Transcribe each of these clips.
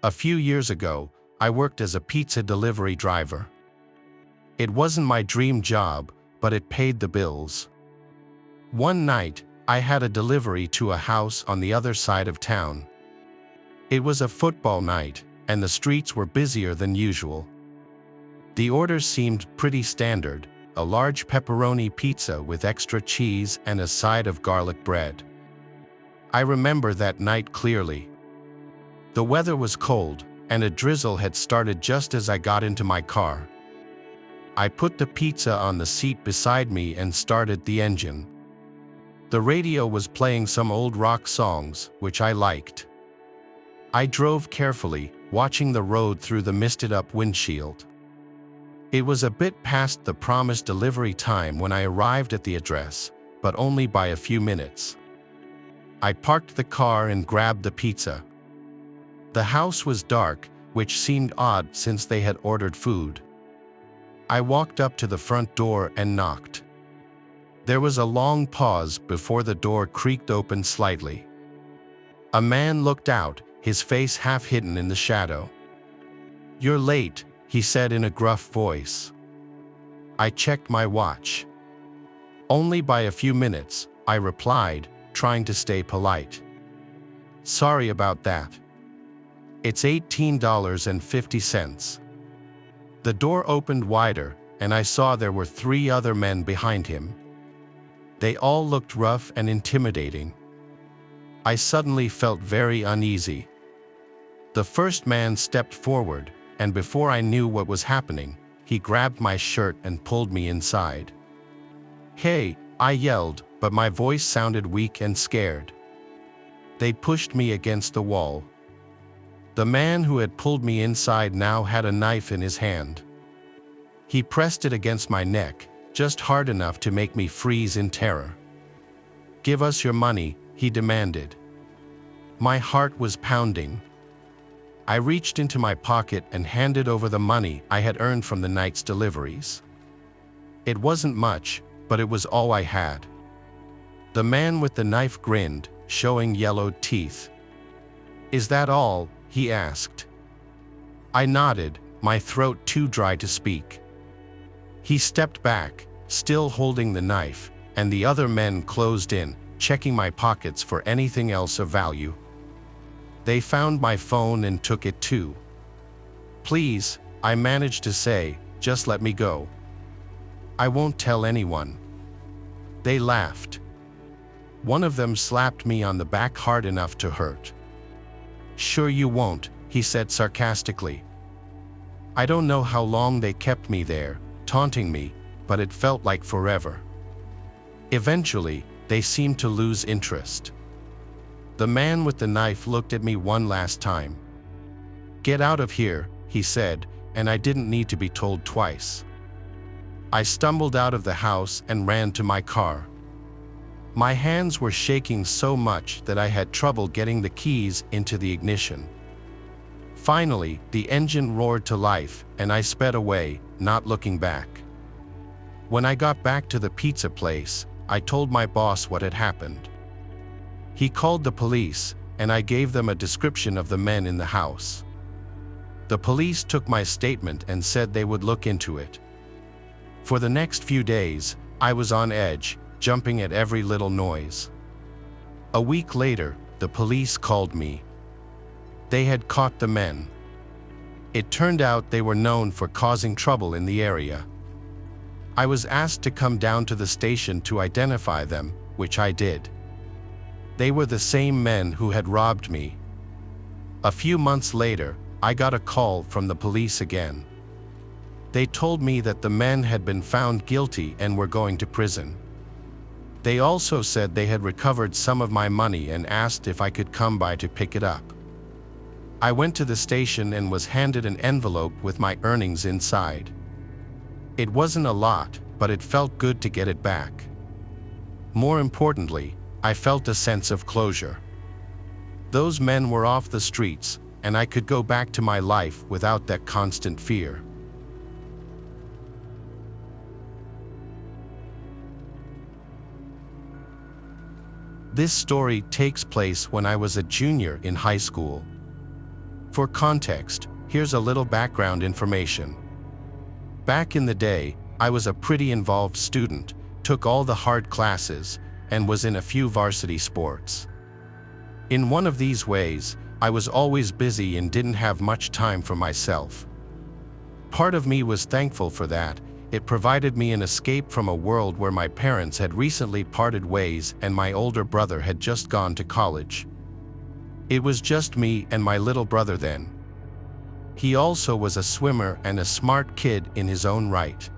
A few years ago, I worked as a pizza delivery driver. It wasn't my dream job, but it paid the bills. One night, I had a delivery to a house on the other side of town. It was a football night, and the streets were busier than usual. The order seemed pretty standard: a large pepperoni pizza with extra cheese and a side of garlic bread. I remember that night clearly. The weather was cold, and a drizzle had started just as I got into my car. I put the pizza on the seat beside me and started the engine. The radio was playing some old rock songs, which I liked. I drove carefully, watching the road through the misted-up windshield. It was a bit past the promised delivery time when I arrived at the address, but only by a few minutes. I parked the car and grabbed the pizza. The house was dark, which seemed odd since they had ordered food. I walked up to the front door and knocked. There was a long pause before the door creaked open slightly. A man looked out, his face half hidden in the shadow. "You're late," he said in a gruff voice. I checked my watch. "Only by a few minutes," I replied, trying to stay polite. "Sorry about that. It's $18.50. The door opened wider, and I saw there were 3 other men behind him. They all looked rough and intimidating. I suddenly felt very uneasy. The first man stepped forward, and before I knew what was happening, he grabbed my shirt and pulled me inside. "Hey," I yelled, but my voice sounded weak and scared. They pushed me against the wall. The man who had pulled me inside now had a knife in his hand. He pressed it against my neck, just hard enough to make me freeze in terror. "Give us your money," he demanded. My heart was pounding. I reached into my pocket and handed over the money I had earned from the night's deliveries. It wasn't much, but it was all I had. The man with the knife grinned, showing yellowed teeth. "Is that all?" he asked. I nodded, my throat too dry to speak. He stepped back, still holding the knife, and the other men closed in, checking my pockets for anything else of value. They found my phone and took it too. "Please," I managed to say, "just let me go. I won't tell anyone." They laughed. One of them slapped me on the back hard enough to hurt. "Sure you won't," he said sarcastically. I don't know how long they kept me there, taunting me, but it felt like forever. Eventually, they seemed to lose interest. The man with the knife looked at me one last time. "Get out of here," he said, and I didn't need to be told twice. I stumbled out of the house and ran to my car. My hands were shaking so much that I had trouble getting the keys into the ignition. Finally, the engine roared to life, and I sped away, not looking back. When I got back to the pizza place, I told my boss what had happened. He called the police, and I gave them a description of the men in the house. The police took my statement and said they would look into it. For the next few days, I was on edge, jumping at every little noise. A week later, the police called me. They had caught the men. It turned out they were known for causing trouble in the area. I was asked to come down to the station to identify them, which I did. They were the same men who had robbed me. A few months later, I got a call from the police again. They told me that the men had been found guilty and were going to prison. They also said they had recovered some of my money and asked if I could come by to pick it up. I went to the station and was handed an envelope with my earnings inside. It wasn't a lot, but it felt good to get it back. More importantly, I felt a sense of closure. Those men were off the streets, and I could go back to my life without that constant fear. This story takes place when I was a junior in high school. For context, here's a little background information. Back in the day, I was a pretty involved student, took all the hard classes, and was in a few varsity sports. In one of these ways, I was always busy and didn't have much time for myself. Part of me was thankful for that. It provided me an escape from a world where my parents had recently parted ways and my older brother had just gone to college. It was just me and my little brother then. He also was a swimmer and a smart kid in his own right.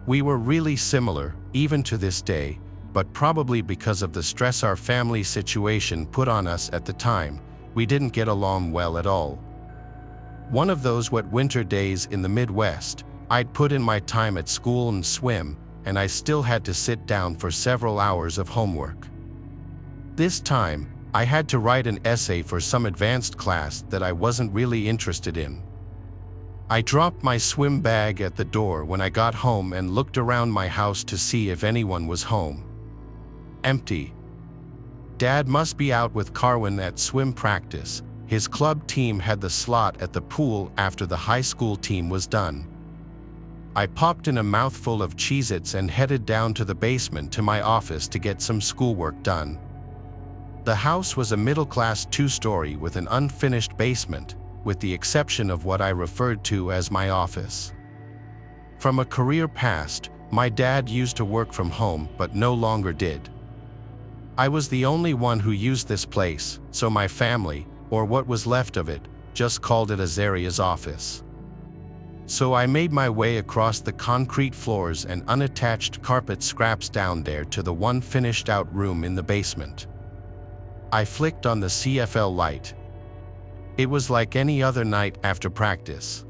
We were really similar, even to this day, but probably because of the stress our family situation put on us at the time, we didn't get along well at all. One of those wet winter days in the Midwest, I'd put in my time at school and swim, and I still had to sit down for several hours of homework. This time, I had to write an essay for some advanced class that I wasn't really interested in. I dropped my swim bag at the door when I got home and looked around my house to see if anyone was home. Empty. Dad must be out with Carwin at swim practice. His club team had the slot at the pool after the high school team was done. I popped in a mouthful of Cheez-Its and headed down to the basement to my office to get some schoolwork done. The house was a middle-class two-story with an unfinished basement, with the exception of what I referred to as my office. From a career past, my dad used to work from home but no longer did. I was the only one who used this place, so my family, or what was left of it, just called it Azaria's office. So I made my way across the concrete floors and unattached carpet scraps down there to the one finished-out room in the basement. I flicked on the CFL light. It was like any other night after practice.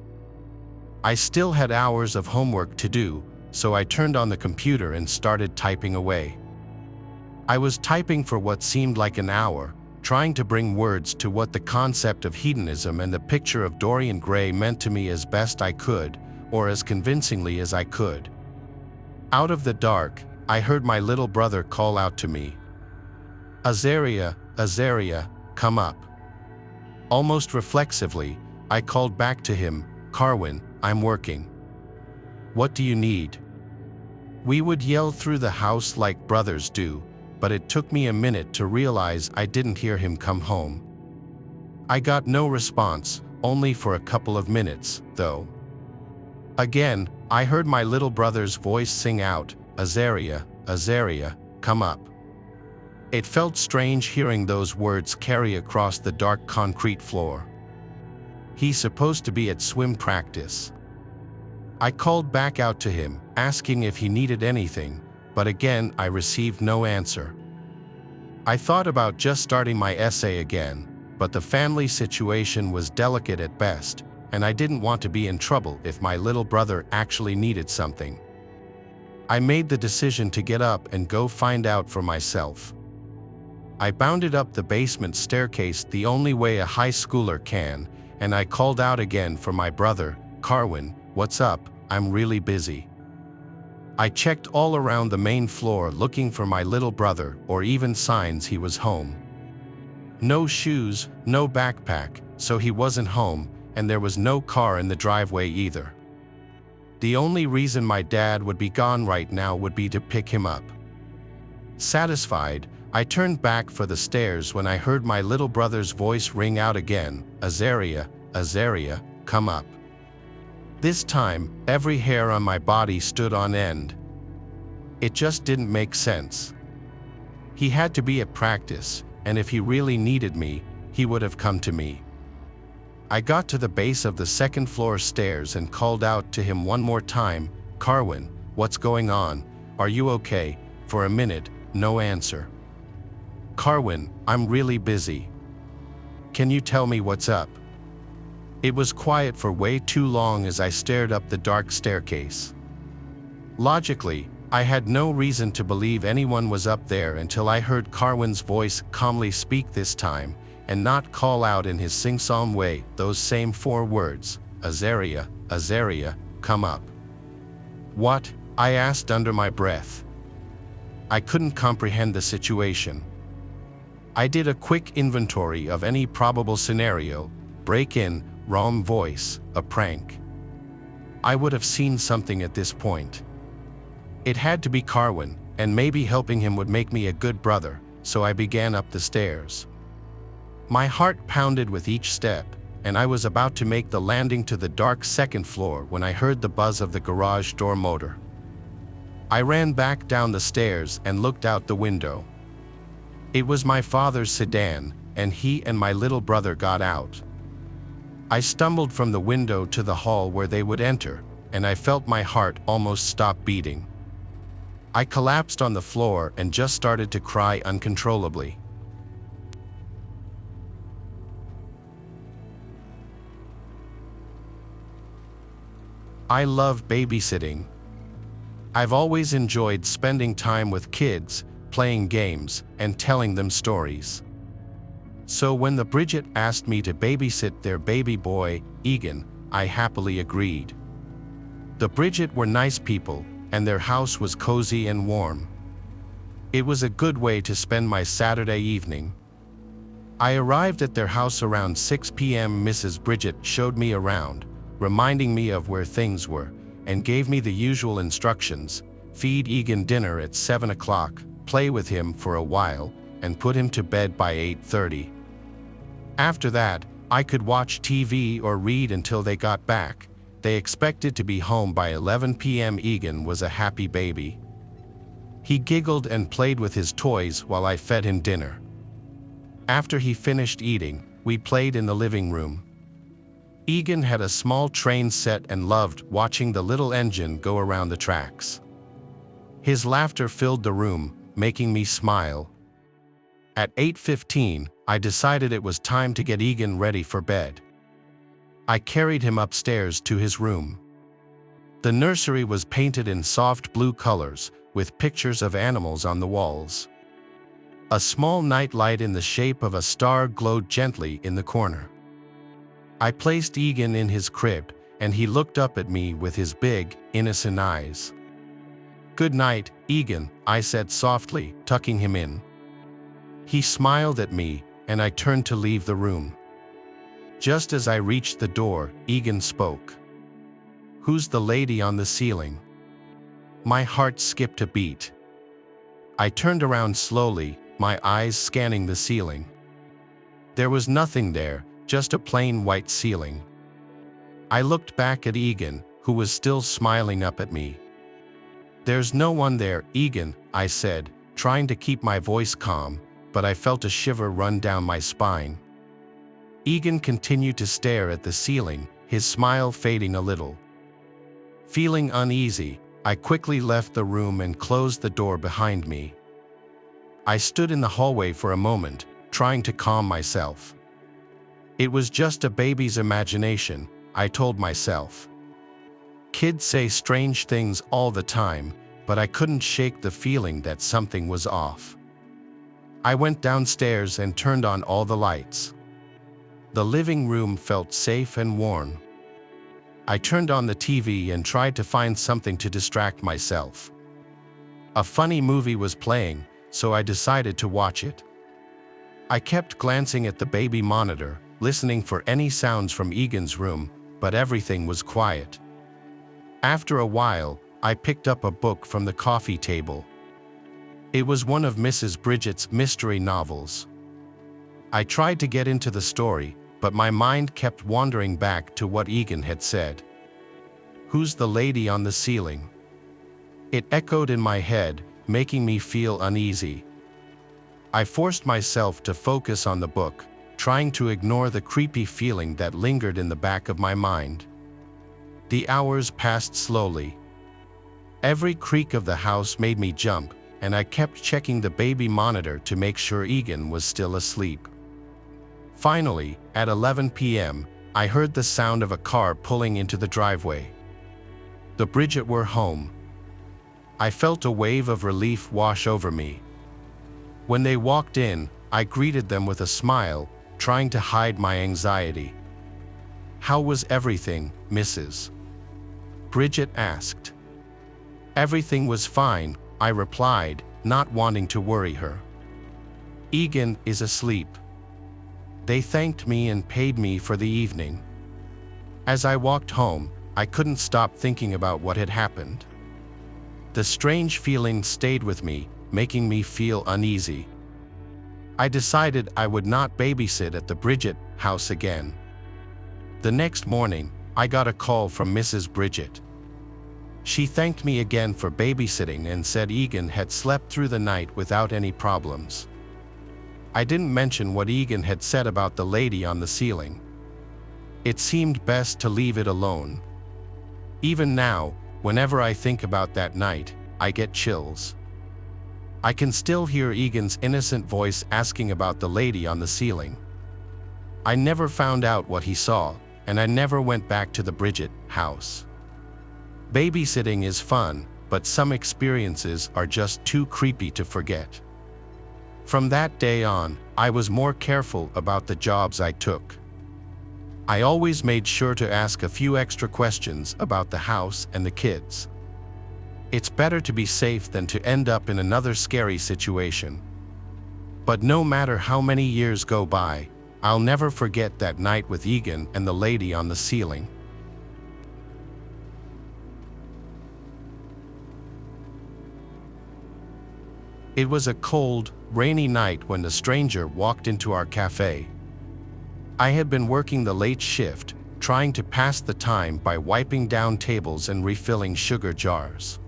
I still had hours of homework to do, so I turned on the computer and started typing away. I was typing for what seemed like an hour, trying to bring words to what the concept of hedonism and the picture of Dorian Gray meant to me as best I could, or as convincingly as I could. Out of the dark, I heard my little brother call out to me, "Azaria, Azaria, come up." Almost reflexively, I called back to him, "Carwin, I'm working. What do you need?" We would yell through the house like brothers do, but it took me a minute to realize I didn't hear him come home. I got no response, only for a couple of minutes, though. Again, I heard my little brother's voice sing out, "Azaria, Azaria, come up." It felt strange hearing those words carry across the dark concrete floor. He's supposed to be at swim practice. I called back out to him, asking if he needed anything, but again I received no answer. I thought about just starting my essay again, but the family situation was delicate at best, and I didn't want to be in trouble if my little brother actually needed something. I made the decision to get up and go find out for myself. I bounded up the basement staircase the only way a high schooler can, and I called out again for my brother, "Carwin, what's up? I'm really busy." I checked all around the main floor looking for my little brother or even signs he was home. No shoes, no backpack, so he wasn't home, and there was no car in the driveway either. The only reason my dad would be gone right now would be to pick him up. Satisfied, I turned back for the stairs when I heard my little brother's voice ring out again, "Azaria, Azaria, come up." This time, every hair on my body stood on end. It just didn't make sense. He had to be at practice, and if he really needed me, he would have come to me. I got to the base of the second floor stairs and called out to him one more time, "Carwin, what's going on? Are you okay?" For a minute, no answer. "Carwin, I'm really busy. Can you tell me what's up?" It was quiet for way too long as I stared up the dark staircase. Logically, I had no reason to believe anyone was up there until I heard Carwin's voice calmly speak this time, and not call out in his sing-song way those same 4 words, "Azaria, Azaria, come up." "What?" I asked under my breath. I couldn't comprehend the situation. I did a quick inventory of any probable scenario, break-in, wrong voice, a prank. I would have seen something at this point. It had to be Carwin, and maybe helping him would make me a good brother, so I began up the stairs. My heart pounded with each step, and I was about to make the landing to the dark second floor when I heard the buzz of the garage door motor. I ran back down the stairs and looked out the window. It was my father's sedan, and he and my little brother got out. I stumbled from the window to the hall where they would enter, and I felt my heart almost stop beating. I collapsed on the floor and just started to cry uncontrollably. I love babysitting. I've always enjoyed spending time with kids, playing games, and telling them stories. So when the Bridget asked me to babysit their baby boy, Egan, I happily agreed. The Bridget were nice people, and their house was cozy and warm. It was a good way to spend my Saturday evening. I arrived at their house around 6 p.m. Mrs. Bridget showed me around, reminding me of where things were, and gave me the usual instructions: feed Egan dinner at 7 o'clock, play with him for a while, and put him to bed by 8:30. After that, I could watch TV or read until they got back. They expected to be home by 11 p.m. Egan was a happy baby. He giggled and played with his toys while I fed him dinner. After he finished eating, we played in the living room. Egan had a small train set and loved watching the little engine go around the tracks. His laughter filled the room, making me smile. At 8:15, I decided it was time to get Egan ready for bed. I carried him upstairs to his room. The nursery was painted in soft blue colors, with pictures of animals on the walls. A small night light in the shape of a star glowed gently in the corner. I placed Egan in his crib, and he looked up at me with his big, innocent eyes. "Good night, Egan," I said softly, tucking him in. He smiled at me, and I turned to leave the room. Just as I reached the door, Egan spoke. "Who's the lady on the ceiling?" My heart skipped a beat. I turned around slowly, my eyes scanning the ceiling. There was nothing there, just a plain white ceiling. I looked back at Egan, who was still smiling up at me. "There's no one there, Egan," I said, trying to keep my voice calm, but I felt a shiver run down my spine. Egan continued to stare at the ceiling, his smile fading a little. Feeling uneasy, I quickly left the room and closed the door behind me. I stood in the hallway for a moment, trying to calm myself. It was just a baby's imagination, I told myself. Kids say strange things all the time, but I couldn't shake the feeling that something was off. I went downstairs and turned on all the lights. The living room felt safe and warm. I turned on the TV and tried to find something to distract myself. A funny movie was playing, so I decided to watch it. I kept glancing at the baby monitor, listening for any sounds from Egan's room, but everything was quiet. After a while, I picked up a book from the coffee table. It was one of Mrs. Bridget's mystery novels. I tried to get into the story, but my mind kept wandering back to what Egan had said. "Who's the lady on the ceiling?" It echoed in my head, making me feel uneasy. I forced myself to focus on the book, trying to ignore the creepy feeling that lingered in the back of my mind. The hours passed slowly. Every creak of the house made me jump, and I kept checking the baby monitor to make sure Egan was still asleep. Finally, at 11 p.m., I heard the sound of a car pulling into the driveway. The Bridget were home. I felt a wave of relief wash over me. When they walked in, I greeted them with a smile, trying to hide my anxiety. "How was everything, Mrs. Bridget asked. "Everything was fine," I replied, not wanting to worry her. "Egan is asleep." They thanked me and paid me for the evening. As I walked home, I couldn't stop thinking about what had happened. The strange feeling stayed with me, making me feel uneasy. I decided I would not babysit at the Bridget house again. The next morning, I got a call from Mrs. Bridget. She thanked me again for babysitting and said Egan had slept through the night without any problems. I didn't mention what Egan had said about the lady on the ceiling. It seemed best to leave it alone. Even now, whenever I think about that night, I get chills. I can still hear Egan's innocent voice asking about the lady on the ceiling. I never found out what he saw, and I never went back to the Bridget house. Babysitting is fun, but some experiences are just too creepy to forget. From that day on, I was more careful about the jobs I took. I always made sure to ask a few extra questions about the house and the kids. It's better to be safe than to end up in another scary situation. But no matter how many years go by, I'll never forget that night with Egan and the lady on the ceiling. It was a cold, rainy night when the stranger walked into our cafe. I had been working the late shift, trying to pass the time by wiping down tables and refilling sugar jars.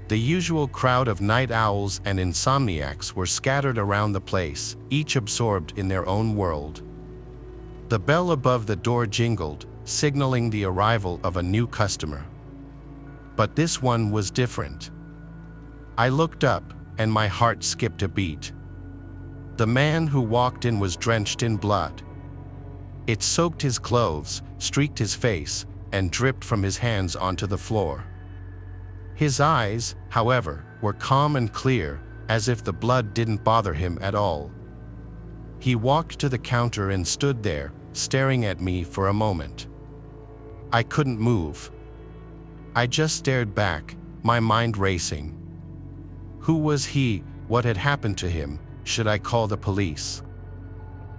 The usual crowd of night owls and insomniacs were scattered around the place, each absorbed in their own world. The bell above the door jingled, signaling the arrival of a new customer. But this one was different. I looked up, and my heart skipped a beat. The man who walked in was drenched in blood. It soaked his clothes, streaked his face, and dripped from his hands onto the floor. His eyes, however, were calm and clear, as if the blood didn't bother him at all. He walked to the counter and stood there, staring at me for a moment. I couldn't move. I just stared back, my mind racing. Who was he? What had happened to him? Should I call the police?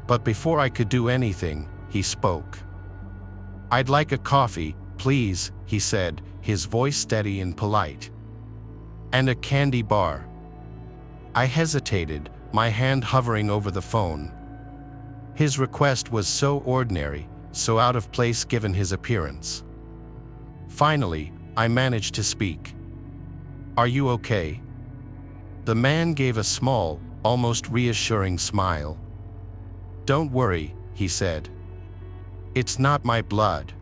But before I could do anything, he spoke. "I'd like a coffee, please," he said, his voice steady and polite. "And a candy bar." I hesitated, my hand hovering over the phone. His request was so ordinary, so out of place given his appearance. Finally, I managed to speak. "Are you okay?" The man gave a small, almost reassuring smile. "Don't worry," he said. "It's not my blood."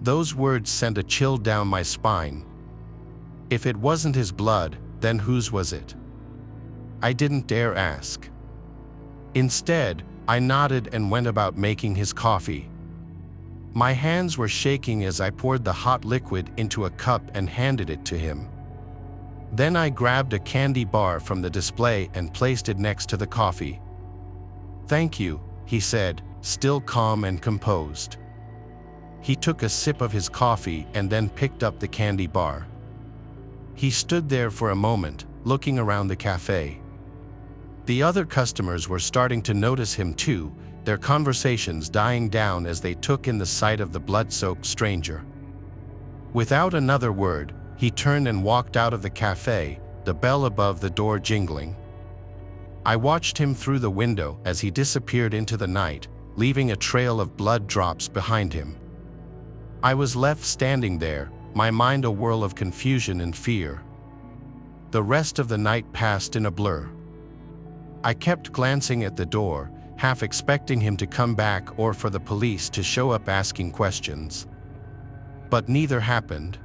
Those words sent a chill down my spine. If it wasn't his blood, then whose was it? I didn't dare ask. Instead, I nodded and went about making his coffee. My hands were shaking as I poured the hot liquid into a cup and handed it to him. Then I grabbed a candy bar from the display and placed it next to the coffee. "Thank you," he said, still calm and composed. He took a sip of his coffee and then picked up the candy bar. He stood there for a moment, looking around the cafe. The other customers were starting to notice him too, their conversations dying down as they took in the sight of the blood-soaked stranger. Without another word, he turned and walked out of the cafe, the bell above the door jingling. I watched him through the window as he disappeared into the night, leaving a trail of blood drops behind him. I was left standing there, my mind a whirl of confusion and fear. The rest of the night passed in a blur. I kept glancing at the door, half expecting him to come back or for the police to show up asking questions. But neither happened.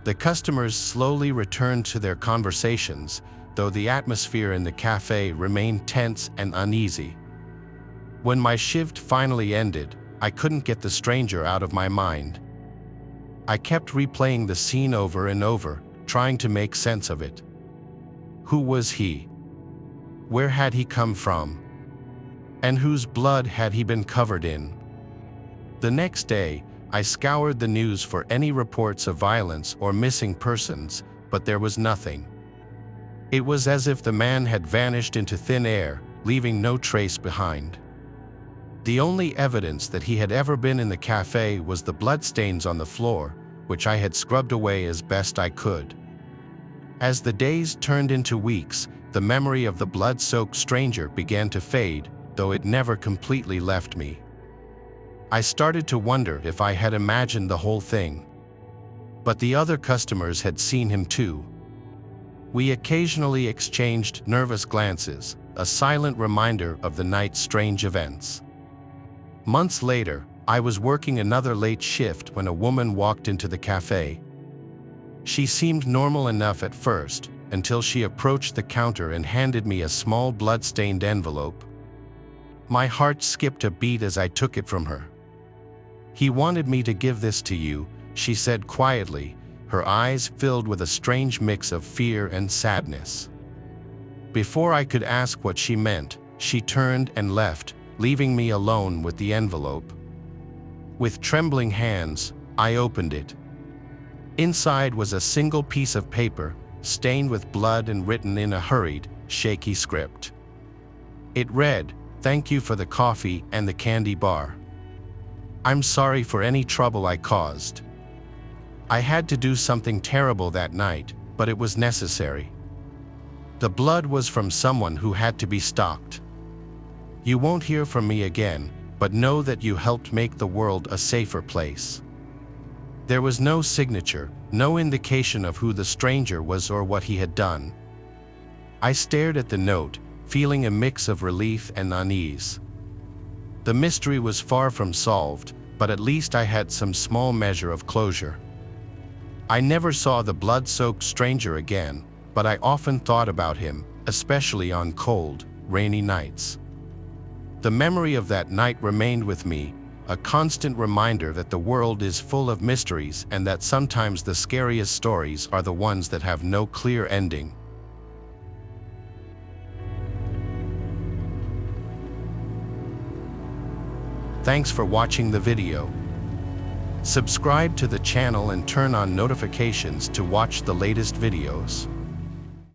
The customers slowly returned to their conversations, though the atmosphere in the cafe remained tense and uneasy. When my shift finally ended, I couldn't get the stranger out of my mind. I kept replaying the scene over and over, trying to make sense of it. Who was he? Where had he come from? And whose blood had he been covered in? The next day, I scoured the news for any reports of violence or missing persons, but there was nothing. It was as if the man had vanished into thin air, leaving no trace behind. The only evidence that he had ever been in the cafe was the bloodstains on the floor, which I had scrubbed away as best I could. As the days turned into weeks, the memory of the blood-soaked stranger began to fade, though it never completely left me. I started to wonder if I had imagined the whole thing. But the other customers had seen him too. We occasionally exchanged nervous glances, a silent reminder of the night's strange events. Months later, I was working another late shift when a woman walked into the cafe. She seemed normal enough at first, until she approached the counter and handed me a small blood-stained envelope. My heart skipped a beat as I took it from her. "He wanted me to give this to you," she said quietly, her eyes filled with a strange mix of fear and sadness. Before I could ask what she meant, she turned and left, leaving me alone with the envelope. With trembling hands, I opened it. Inside was a single piece of paper, stained with blood and written in a hurried, shaky script. It read, "Thank you for the coffee and the candy bar. I'm sorry for any trouble I caused. I had to do something terrible that night, but it was necessary. The blood was from someone who had to be stopped. You won't hear from me again, but know that you helped make the world a safer place." There was no signature, no indication of who the stranger was or what he had done. I stared at the note, feeling a mix of relief and unease. The mystery was far from solved, but at least I had some small measure of closure. I never saw the blood-soaked stranger again, but I often thought about him, especially on cold, rainy nights. The memory of that night remained with me, a constant reminder that the world is full of mysteries and that sometimes the scariest stories are the ones that have no clear ending. Thanks for watching the video. Subscribe to the channel and turn on notifications to watch the latest videos.